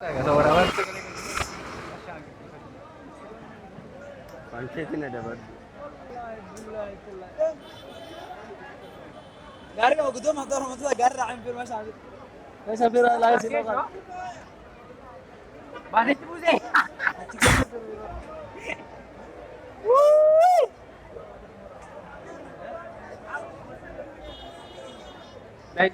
seguramente పంచేసిందట but قرب قدام هدور مطلع قرب عم في المشهد ليش في لا يصير Balik tu Buzi. Baik.